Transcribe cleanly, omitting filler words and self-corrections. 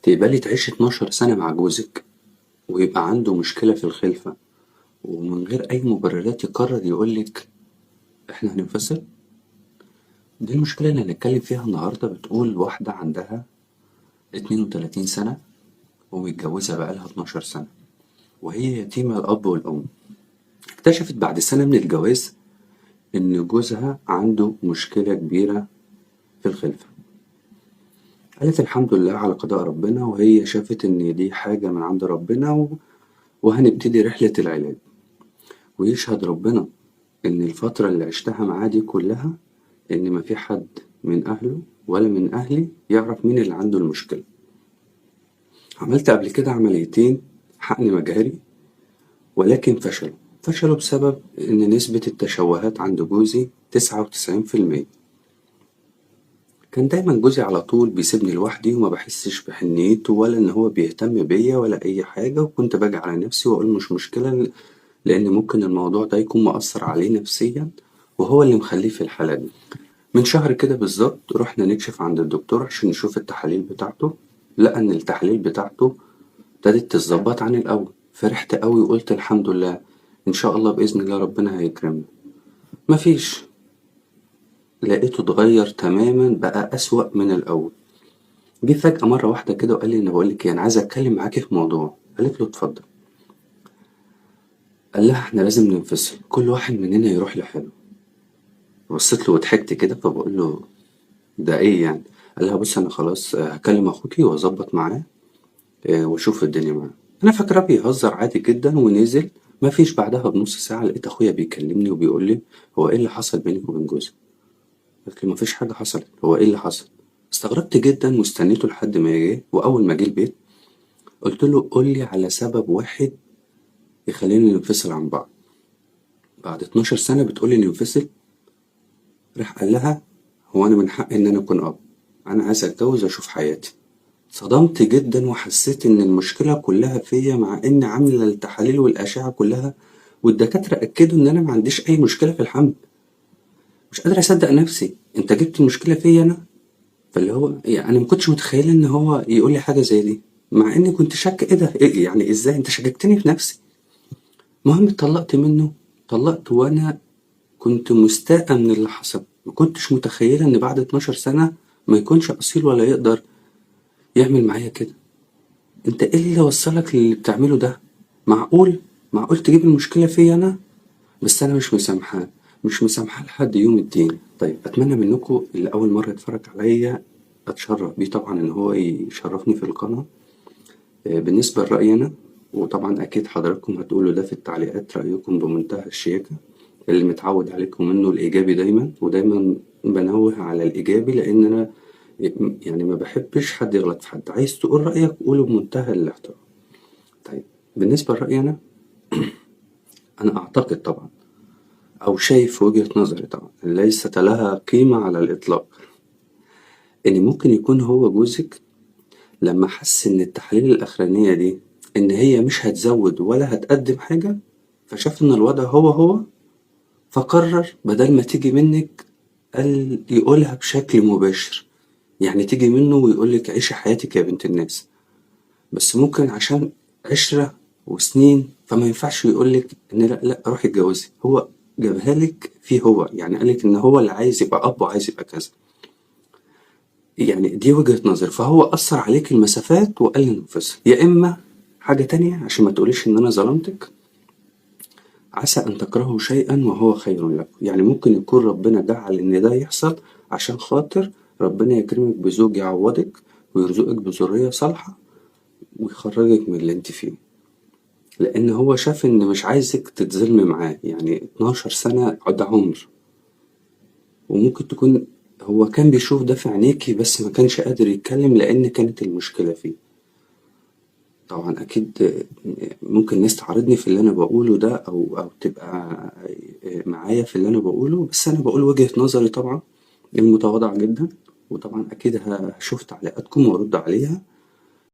تقبلي تعيشي 12 سنة مع جوزك ويبقى عنده مشكلة في الخلفة، ومن غير أي مبررات يقرر يقولك إحنا هننفصل؟ دي المشكلة اللي هنتكلم فيها النهاردة. بتقول واحدة عندها 32 سنة ومتجوزة بقالها 12 سنة، وهي يتيمة الأب والأم. اكتشفت بعد سنة من الجواز إن جوزها عنده مشكلة كبيرة في الخلفة. قالت الحمد لله على قضاء ربنا، وهي شافت إن دي حاجة من عند ربنا وهنبتدي رحلة العلاج. ويشهد ربنا إن الفترة اللي عشتها معاه دي كلها إن ما في حد من أهله ولا من أهلي يعرف مين اللي عنده المشكلة. عملت قبل كده عمليتين حقن مجهري ولكن فشلوا بسبب إن نسبة التشوهات عند جوزي 99%. كان دايما جوزي على طول بيسيبني لوحدي وما بحسش بحنيته ولا إن هو بيهتم بيا ولا أي حاجة، وكنت باجي على نفسي وأقول مش مشكلة، لأن ممكن الموضوع ده يكون مؤثر عليه نفسيا وهو اللي مخليه في الحالة دي. من شهر كده بالظبط رحنا نكشف عند الدكتور عشان نشوف التحاليل بتاعته، لقى إن التحاليل بتاعته ابتدت تتظبط عن الأول. فرحت قوي وقلت الحمد لله، إن شاء الله بإذن الله ربنا هيكرمنا. مفيش، لقيته اتغير تماما، بقى أسوأ من الأول. جه فجأة مرة واحدة كده وقال لي أنا بقولك إيه، أنا عايز أتكلم معاكي في موضوع. قالت له اتفضل. قال لها إحنا لازم ننفصل، كل واحد مننا يروح لحاله. بصيت له وضحكت كده فبقول له ده إيه يعني؟ قال لها بص أنا خلاص هكلم أخوكي وأظبط معاه وأشوف الدنيا معاه. أنا فاكرة بيهزر عادي جدا ونزل. مفيش بعدها بنص ساعة لقيت أخويا بيكلمني وبيقول لي هو إيه اللي حصل بينك وبين جوزك؟ قلت له مفيش حاجة حصلت، هو إيه اللي حصل؟ استغربت جدا واستنيته لحد ما جه، وأول ما جه البيت قلت له قول لي على سبب واحد يخلينا ننفصل عن بعض. بعد 12 سنة بتقولي ننفصل؟ راح قال لها هو أنا من حقي إن أنا أكون أب، أنا عايز أتجوز وأشوف حياتي. صدمت جدا وحسيت إن المشكلة كلها فيا، مع إن عاملة التحاليل والأشعة كلها والدكاترة أكدوا إن أنا ما عنديش أي مشكلة في الحمل. مش قادر أصدق نفسي، أنت جبت المشكلة فيا أنا؟ فاللي هو يعني أنا مكنتش متخيلة إن هو يقول لي حاجة زي دي، مع إني كنت شاك إيه ده، إيه يعني إزاي أنت شككتني في نفسي. المهم اتطلقت منه. طلقت وأنا كنت مستاءة من اللي حصل، ما كنتش متخيلة إن بعد 12 سنة ما يكونش أصيل ولا يقدر يعمل معايا كده. أنت إيه اللي وصلك للي بتعمله ده؟ معقول تجيب المشكلة فيا أنا؟ بس أنا مش مسامحاه لحد يوم الدين. طيب أتمنى منكم اللي أول مرة يتفرج عليا أتشرف بيه طبعا إن هو يشرفني في القناة. بالنسبة لرأيي أنا، وطبعا أكيد حضراتكم هتقولوا ده في التعليقات، رأيكم بمنتهى الشياكة اللي متعود عليكم منه الإيجابي دايما، ودايما بنوه على الإيجابي لأن أنا يعني ما بحبش حد يغلط في حد. عايز تقول رأيك قوله بمنتهى الاحترام. طيب بالنسبة لرأيي أنا أعتقد طبعا أو شايف وجهة نظري طبعا ليست لها قيمة على الإطلاق، إن ممكن يكون هو جوزك لما حس إن التحاليل الأخرانية دي إن هي مش هتزود ولا هتقدم حاجة، فشاف إن الوضع هو فقرر بدل ما تيجي منك قال يقولها بشكل مباشر، يعني تيجي منه ويقولك عيشي حياتك يا بنت الناس. بس ممكن عشان عشرة وسنين فما ينفعش يقولك إن لا روحي اتجوزي. هو جابها لك فيه هو، يعني قالك إن هو اللي عايز يبقى أب وعايز يبقى كذا. يعني دي وجهة نظر، فهو أثر عليك المسافات وقال لي ننفصل. يا إما حاجة تانية عشان ما تقوليش إن أنا ظلمتك، عسى أن تكرهوا شيئا وهو خير لكم. يعني ممكن يكون ربنا جعل إن ده يحصل عشان خاطر ربنا يكرمك بزوج يعوضك ويرزقك بذرية صالحة ويخرجك من اللي انت فيه، لأن هو شاف إن مش عايزك تتظلمي معاه. يعني 12 سنة ده عمر، وممكن تكون هو كان بيشوف ده في عينيكي بس ما كانش قادر يتكلم لأن كانت المشكلة فيه. طبعا أكيد ممكن ناس تعارضني في اللي أنا بقوله ده أو تبقى معايا في اللي أنا بقوله، بس أنا بقول وجهة نظري طبعا المتواضعة جدا، وطبعا أكيد هشوف تعليقاتكم وأرد عليها.